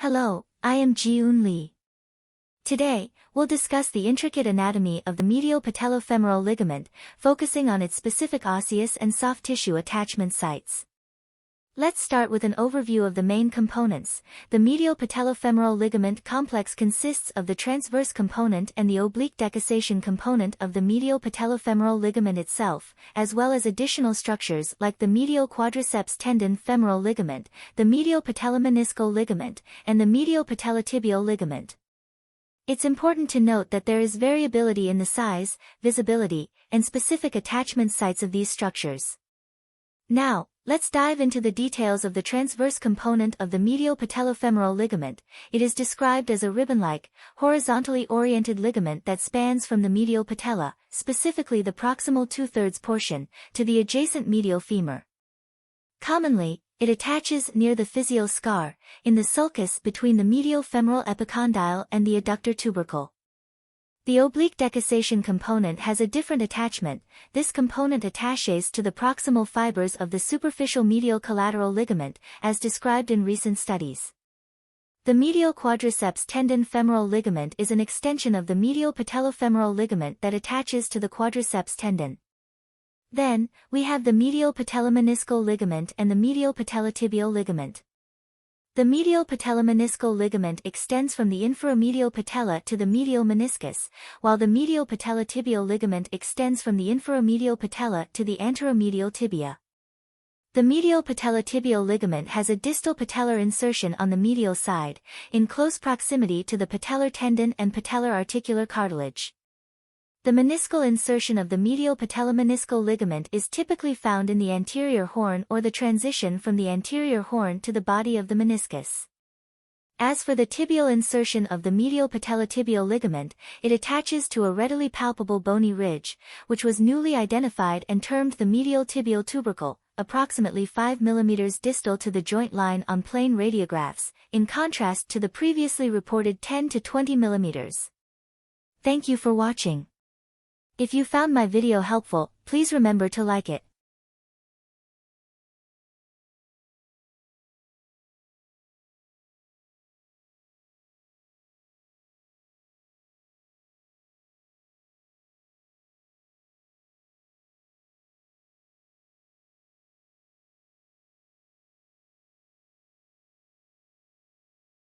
Hello, I am Ji-Eun Lee. Today, we'll discuss the intricate anatomy of the medial patellofemoral ligament, focusing on its specific osseous and soft tissue attachment sites. Let's start with an overview of the main components. The medial patellofemoral ligament complex consists of the transverse component and the oblique decussation component of the medial patellofemoral ligament itself, as well as additional structures like the medial quadriceps tendon femoral ligament, the medial patellomeniscal ligament, and the medial patellotibial ligament. It's important to note that there is variability in the size, visibility, and specific attachment sites of these structures. Now, let's dive into the details of the transverse component of the medial patellofemoral ligament. It is described as a ribbon-like, horizontally oriented ligament that spans from the medial patella, specifically the proximal 2/3 portion, to the adjacent medial femur. Commonly, it attaches near the physeal scar, in the sulcus between the medial femoral epicondyle and the adductor tubercle. The oblique decussation component has a different attachment. This component attaches to the proximal fibers of the superficial medial collateral ligament, as described in recent studies. The medial quadriceps tendon femoral ligament is an extension of the medial patellofemoral ligament that attaches to the quadriceps tendon. Then, we have the medial patellomeniscal ligament and the medial patellotibial ligament. The medial patellomeniscal ligament extends from the inferomedial patella to the medial meniscus, while the medial patellotibial ligament extends from the inferomedial patella to the anteromedial tibia. The medial patellotibial ligament has a distal patellar insertion on the medial side, in close proximity to the patellar tendon and patellar articular cartilage. The meniscal insertion of the medial patellomeniscal ligament is typically found in the anterior horn or the transition from the anterior horn to the body of the meniscus. As for the tibial insertion of the medial patellotibial ligament, it attaches to a readily palpable bony ridge, which was newly identified and termed the medial tibial tubercle, approximately 5 mm distal to the joint line on plain radiographs, in contrast to the previously reported 10 to 20 mm. Thank you for watching. If you found my video helpful, please remember to like it.